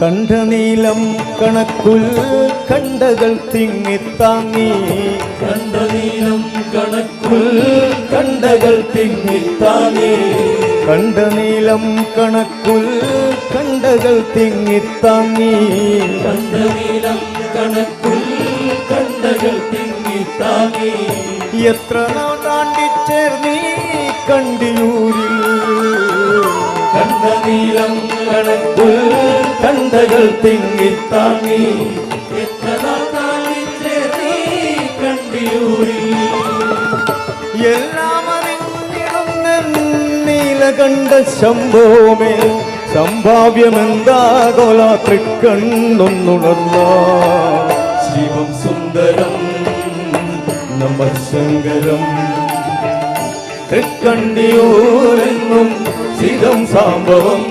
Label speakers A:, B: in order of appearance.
A: കണ്ട നീലം കണക്കുൽ കണ്ടകൾ തിങ്ങിത്താങ്ങി
B: കണ്ട നീലം കണക്കുൽ കണ്ടകൾ തിങ്ങിത്താങ്ങി
A: കണ്ട നീലം കണക്കുൽ കണ്ടകൾ തിങ്ങിത്താങ്ങി
B: കണ്ട നീലം കണക്കുൽ കണ്ടകൾ തിങ്ങിത്താങ്ങി
A: എത്ര നാൾ താണ്ടിച്ചേർന്നീ കണ്ടിയൂരിൽ
B: കണ്ട നീലം കണക്കുൽ കണ്ടകൾ തിങ്ങിത്താങ്ങി എത്ര നാൾ താണ്ടിച്ചേർന്നീ കണ്ടിയൂരിൽ
A: എല്ലാം അറിഞ്ഞിടുന്ന നീലകണ്ഠ ശംഭോമേ സംഭാവ്യമെന്താകോലാത്രിക്കണ്ണൊന്നുണർന്ന
B: ശിവം സുന്ദരം
A: നമശങ്കരം തൃക്കണ്ടിയൂരെന്നും സ്ഥിരം സംഭവം